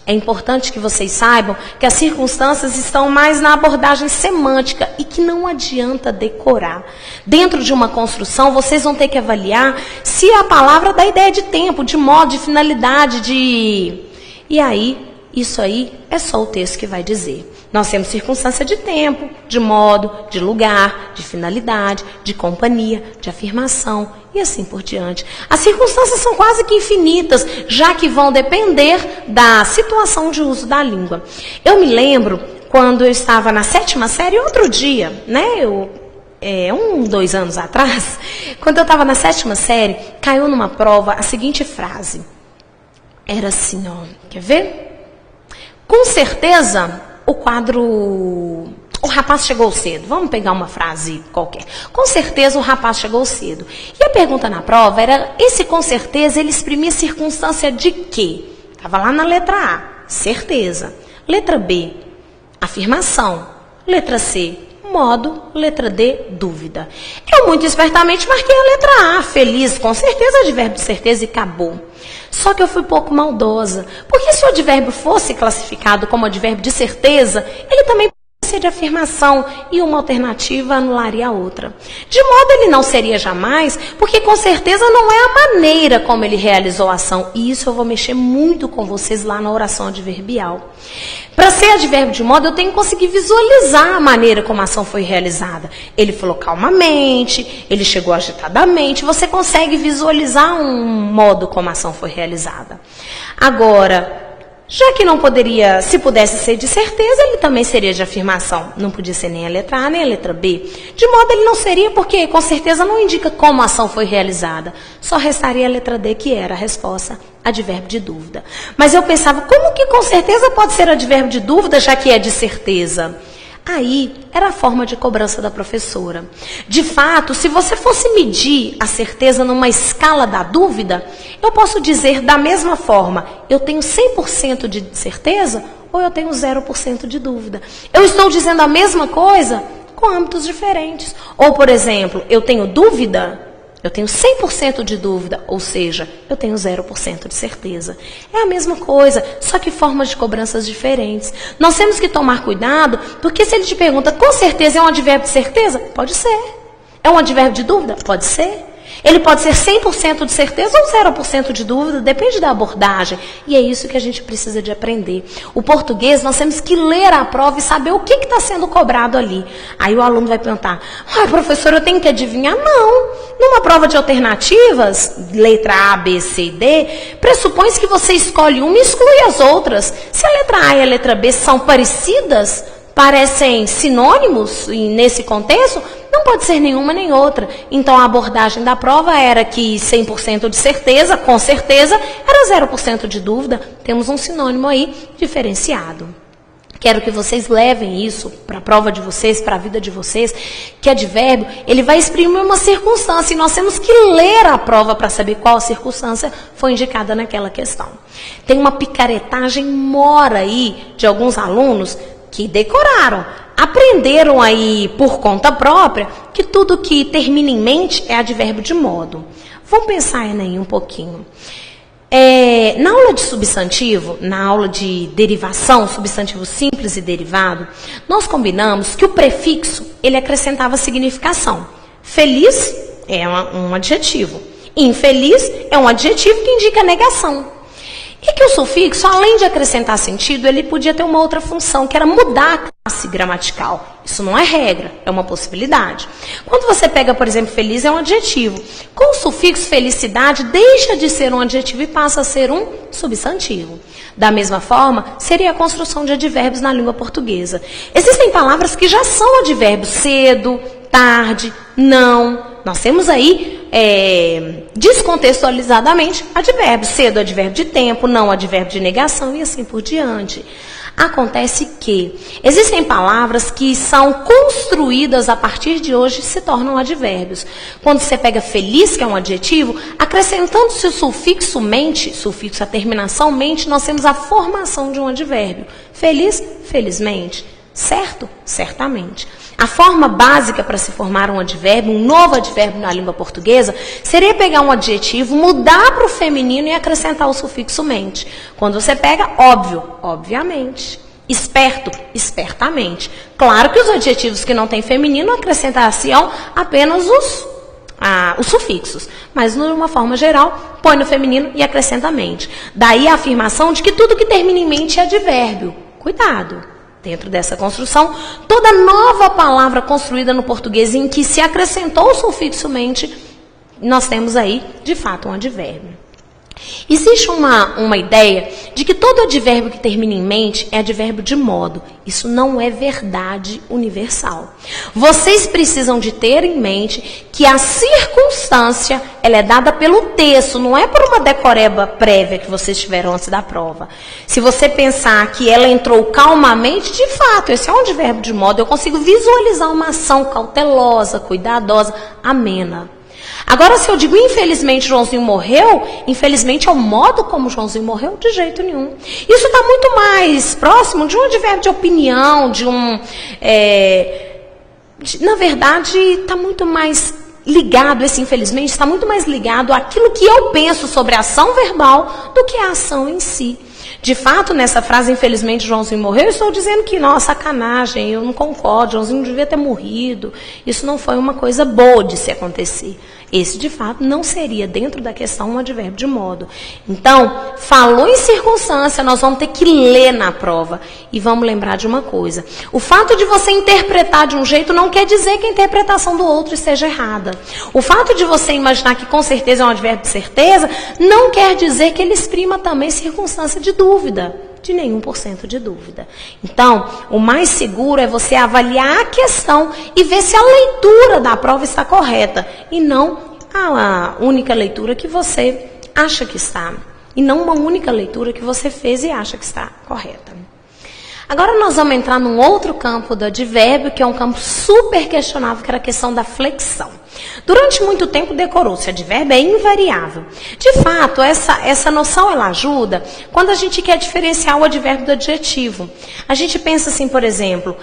É importante que vocês saibam que as circunstâncias estão mais na abordagem semântica e que não adianta decorar. Dentro de uma construção, vocês vão ter que avaliar se a palavra dá ideia de tempo, de modo, de finalidade, de... E aí, isso aí é só o texto que vai dizer. Nós temos circunstância de tempo, de modo, de lugar, de finalidade, de companhia, de afirmação e assim por diante. As circunstâncias são quase que infinitas, já que vão depender da situação de uso da língua. Eu me lembro quando eu estava na 7ª série, outro dia, né? 2 anos atrás, quando eu estava na 7ª série, caiu numa prova a seguinte frase. Era assim, ó, quer ver? Com certeza, o rapaz chegou cedo. Vamos pegar uma frase qualquer. Com certeza o rapaz chegou cedo. E a pergunta na prova era, esse com certeza, ele exprimia circunstância de quê? Estava lá na letra A, certeza. Letra B, afirmação. Letra C, modo. Letra D, dúvida. Eu muito espertamente marquei a letra A, feliz, com certeza, advérbio de certeza e acabou. Só que eu fui pouco maldosa, porque se o advérbio fosse classificado como advérbio de certeza, ele também poderia ser de afirmação e uma alternativa anularia a outra. De modo ele não seria jamais, porque com certeza não é a maneira como ele realizou a ação. E isso eu vou mexer muito com vocês lá na oração adverbial. Para ser advérbio de modo, eu tenho que conseguir visualizar a maneira como a ação foi realizada. Ele falou calmamente, ele chegou agitadamente. Você consegue visualizar um modo como a ação foi realizada. Agora, já que não poderia, se pudesse ser de certeza, ele também seria de afirmação. Não podia ser nem a letra A, nem a letra B. De modo ele não seria, porque com certeza não indica como a ação foi realizada. Só restaria a letra D, que era a resposta, advérbio de dúvida. Mas eu pensava, como que com certeza pode ser advérbio de dúvida, já que é de certeza? Aí, era a forma de cobrança da professora. De fato, se você fosse medir a certeza numa escala da dúvida, eu posso dizer da mesma forma, eu tenho 100% de certeza ou eu tenho 0% de dúvida. Eu estou dizendo a mesma coisa com âmbitos diferentes. Ou, por exemplo, eu tenho dúvida, eu tenho 100% de dúvida, ou seja, eu tenho 0% de certeza. É a mesma coisa, só que formas de cobranças diferentes. Nós temos que tomar cuidado, porque se ele te pergunta, com certeza é um advérbio de certeza? Pode ser. É um advérbio de dúvida? Pode ser. Ele pode ser 100% de certeza ou 0% de dúvida, depende da abordagem. E é isso que a gente precisa de aprender. O português, nós temos que ler a prova e saber o que está sendo cobrado ali. Aí o aluno vai perguntar, professor, eu tenho que adivinhar? Não. Numa prova de alternativas, letra A, B, C e D, pressupõe-se que você escolhe uma e exclui as outras. Se a letra A e a letra B são parecidas, parecem sinônimos nesse contexto, não pode ser nenhuma nem outra. Então, a abordagem da prova era que 100% de certeza, com certeza, era 0% de dúvida. Temos um sinônimo aí diferenciado. Quero que vocês levem isso para a prova de vocês, para a vida de vocês, que advérbio, ele vai exprimir uma circunstância e nós temos que ler a prova para saber qual circunstância foi indicada naquela questão. Tem uma picaretagem mora aí de alguns alunos que decoraram, aprenderam aí por conta própria que tudo que termina em mente é advérbio de modo. Vamos pensar aí um pouquinho. Na aula de substantivo, na aula de derivação, substantivo simples e derivado, nós combinamos que o prefixo, ele acrescentava significação. Feliz é um adjetivo. Infeliz é um adjetivo que indica negação. E que o sufixo, além de acrescentar sentido, ele podia ter uma outra função, que era mudar a classe gramatical. Isso não é regra, é uma possibilidade. Quando você pega, por exemplo, feliz é um adjetivo. Com o sufixo felicidade, deixa de ser um adjetivo e passa a ser um substantivo. Da mesma forma, seria a construção de advérbios na língua portuguesa. Existem palavras que já são advérbios, cedo, tarde, não. Nós temos aí, descontextualizadamente, advérbio. Cedo, advérbio de tempo, não, advérbio de negação e assim por diante. Acontece que existem palavras que são construídas a partir de hoje e se tornam advérbios. Quando você pega feliz, que é um adjetivo, acrescentando-se o sufixo mente, sufixo a terminação mente, nós temos a formação de um advérbio. Feliz, felizmente. Certo? Certamente. A forma básica para se formar um advérbio, um novo advérbio na língua portuguesa, seria pegar um adjetivo, mudar para o feminino e acrescentar o sufixo mente. Quando você pega, óbvio, obviamente. Esperto, espertamente. Claro que os adjetivos que não têm feminino acrescentariam apenas os sufixos. Mas, de uma forma geral, põe no feminino e acrescenta mente. Daí a afirmação de que tudo que termina em mente é advérbio. Cuidado. Dentro dessa construção, toda nova palavra construída no português em que se acrescentou o sufixo mente, nós temos aí, de fato, um advérbio. Existe uma ideia de que todo advérbio que termina em mente é advérbio de modo. Isso não é verdade universal. Vocês precisam de ter em mente que a circunstância ela é dada pelo texto, não é por uma decoreba prévia que vocês tiveram antes da prova. Se você pensar que ela entrou calmamente, de fato, esse é um advérbio de modo. Eu consigo visualizar uma ação cautelosa, cuidadosa, amena. Agora, se eu digo, infelizmente, Joãozinho morreu, infelizmente é o modo como Joãozinho morreu, de jeito nenhum. Isso está muito mais próximo de um advérbio de opinião, na verdade, está muito mais ligado, esse infelizmente, está muito mais ligado àquilo que eu penso sobre a ação verbal do que a ação em si. De fato, nessa frase, infelizmente, Joãozinho morreu, eu estou dizendo que, nossa, sacanagem, eu não concordo, Joãozinho devia ter morrido. Isso não foi uma coisa boa de se acontecer. Esse, de fato, não seria, dentro da questão, um advérbio de modo. Então, falou em circunstância, nós vamos ter que ler na prova. E vamos lembrar de uma coisa. O fato de você interpretar de um jeito não quer dizer que a interpretação do outro esteja errada. O fato de você imaginar que com certeza é um advérbio de certeza, não quer dizer que ele exprima também circunstância de dúvida. De nenhum por cento de dúvida. Então, o mais seguro é você avaliar a questão e ver se a leitura da prova está correta. E não a única leitura que você acha que está. E não uma única leitura que você fez e acha que está correta. Agora nós vamos entrar num outro campo do advérbio, que é um campo super questionável, que era a questão da flexão. Durante muito tempo decorou-se, advérbio é invariável. De fato, essa noção ela ajuda quando a gente quer diferenciar o advérbio do adjetivo. A gente pensa assim, por exemplo,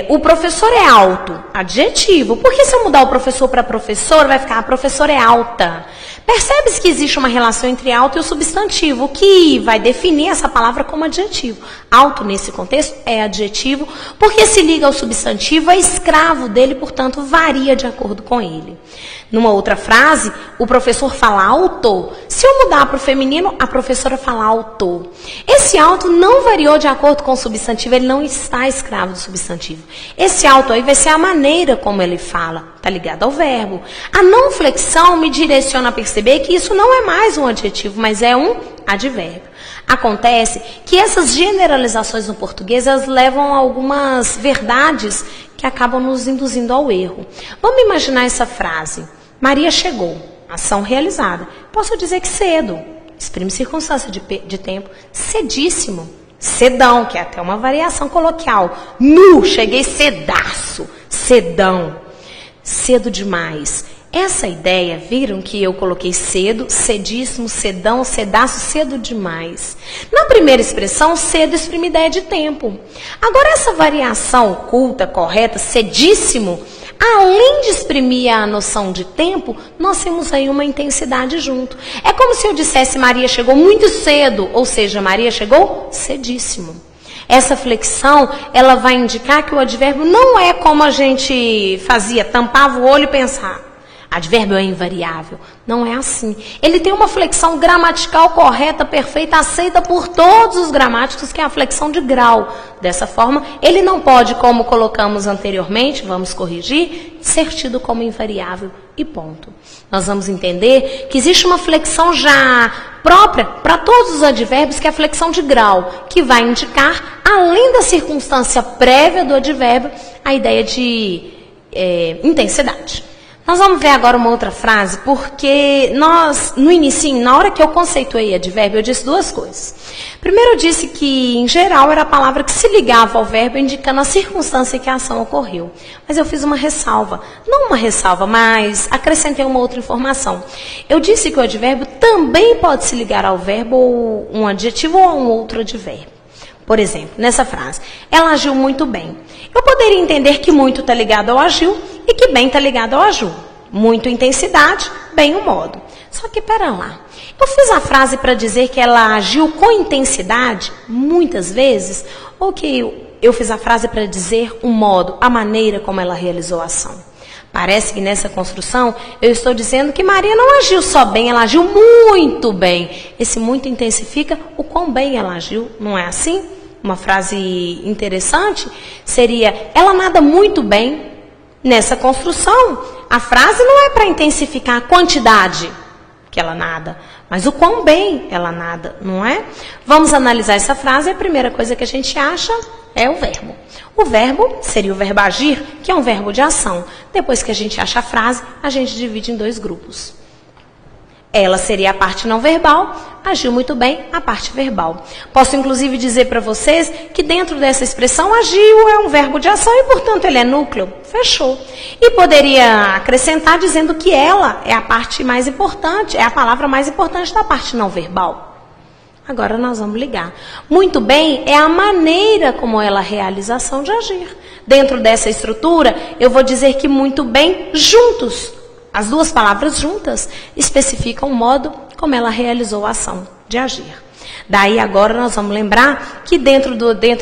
o professor é alto, adjetivo. Por que se eu mudar o professor para professor, vai ficar a professora é alta? Percebe-se que existe uma relação entre alto e o substantivo, que vai definir essa palavra como adjetivo. Alto, nesse contexto, é adjetivo, porque se liga ao substantivo, é escravo dele, portanto, varia de acordo com ele. Numa outra frase, o professor fala alto. Se eu mudar para o feminino, a professora fala alto. Esse alto não variou de acordo com o substantivo, ele não está escravo do substantivo. Esse alto aí vai ser a maneira como ele fala, está ligado ao verbo. A não flexão me direciona a perceber que isso não é mais um adjetivo, mas é um advérbio. Acontece que essas generalizações no português, elas levam a algumas verdades que acabam nos induzindo ao erro. Vamos imaginar essa frase. Maria chegou, ação realizada. Posso dizer que cedo, exprime circunstância de tempo, cedíssimo, cedão, que é até uma variação coloquial. Cheguei cedaço, cedão, cedo demais. Essa ideia, viram que eu coloquei cedo, cedíssimo, cedão, cedaço, cedo demais. Na primeira expressão, cedo exprime ideia de tempo. Agora, essa variação oculta, correta, cedíssimo, além de exprimir a noção de tempo, nós temos aí uma intensidade junto. É como se eu dissesse Maria chegou muito cedo, ou seja, Maria chegou cedíssimo. Essa flexão, ela vai indicar que o advérbio não é como a gente fazia, tampava o olho e pensava. Advérbio é invariável. Não é assim. Ele tem uma flexão gramatical correta, perfeita, aceita por todos os gramáticos, que é a flexão de grau. Dessa forma, ele não pode, como colocamos anteriormente, vamos corrigir, ser tido como invariável e ponto. Nós vamos entender que existe uma flexão já própria para todos os advérbios, que é a flexão de grau, que vai indicar, além da circunstância prévia do advérbio, a ideia de intensidade. Nós vamos ver agora uma outra frase, porque no início, na hora que eu conceituei advérbio, eu disse duas coisas. Primeiro, eu disse que, em geral, era a palavra que se ligava ao verbo, indicando a circunstância em que a ação ocorreu. Mas eu fiz uma ressalva. Não uma ressalva, mas acrescentei uma outra informação. Eu disse que o advérbio também pode se ligar ao verbo, ou um adjetivo ou a um outro advérbio. Por exemplo, nessa frase, ela agiu muito bem. Eu poderia entender que muito está ligado ao agiu e que bem está ligado ao agiu. Muito intensidade, bem o modo. Só que, pera lá, eu fiz a frase para dizer que ela agiu com intensidade, muitas vezes, ou que eu fiz a frase para dizer o modo, a maneira como ela realizou a ação? Parece que nessa construção eu estou dizendo que Maria não agiu só bem, ela agiu muito bem. Esse muito intensifica o quão bem ela agiu, não é assim? Uma frase interessante seria, ela nada muito bem. Nessa construção, a frase não é para intensificar a quantidade que ela nada, mas o quão bem ela nada, não é? Vamos analisar essa frase e a primeira coisa que a gente acha é o verbo. O verbo seria o verbo agir, que é um verbo de ação. Depois que a gente acha a frase, a gente divide em 2 grupos. Ela seria a parte não verbal, agiu muito bem a parte verbal. Posso inclusive dizer para vocês que dentro dessa expressão agiu é um verbo de ação e, portanto, ele é núcleo. Fechou. E poderia acrescentar dizendo que ela é a parte mais importante, é a palavra mais importante da parte não verbal. Agora nós vamos ligar. Muito bem é a maneira como ela realiza a ação de agir. Dentro dessa estrutura, eu vou dizer que muito bem juntos. As 2 palavras juntas especificam o modo como ela realizou a ação de agir. Daí agora nós vamos lembrar que dentro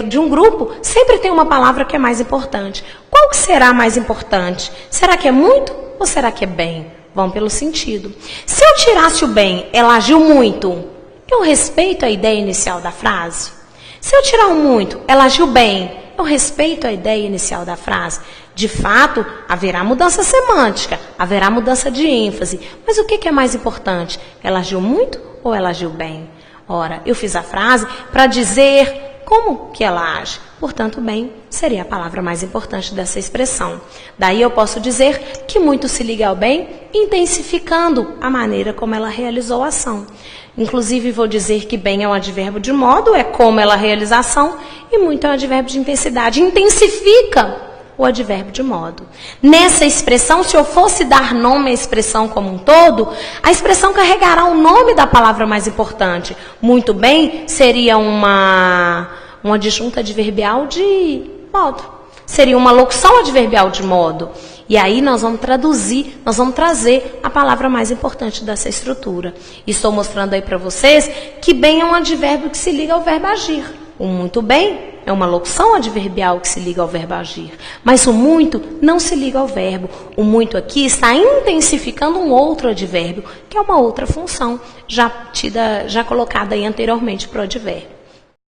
de um grupo sempre tem uma palavra que é mais importante. Qual que será mais importante? Será que é muito ou será que é bem? Vamos pelo sentido. Se eu tirasse o bem, ela agiu muito, eu respeito a ideia inicial da frase? Se eu tirar o muito, ela agiu bem, eu respeito a ideia inicial da frase? De fato, haverá mudança semântica, haverá mudança de ênfase. Mas o que é mais importante? Ela agiu muito ou ela agiu bem? Ora, eu fiz a frase para dizer como que ela age. Portanto, bem seria a palavra mais importante dessa expressão. Daí eu posso dizer que muito se liga ao bem, intensificando a maneira como ela realizou a ação. Inclusive, vou dizer que bem é um advérbio de modo, é como ela realiza a ação, e muito é um advérbio de intensidade. Intensifica o advérbio de modo. Nessa expressão, se eu fosse dar nome à expressão como um todo, a expressão carregará o nome da palavra mais importante. Muito bem seria uma adjunta adverbial de modo. Seria uma locução adverbial de modo. E aí nós vamos traduzir, nós vamos trazer a palavra mais importante dessa estrutura. E estou mostrando aí para vocês que bem é um advérbio que se liga ao verbo agir. O muito bem é uma locução adverbial que se liga ao verbo agir. Mas o muito não se liga ao verbo. O muito aqui está intensificando um outro advérbio, que é uma outra função já colocada aí anteriormente para o advérbio.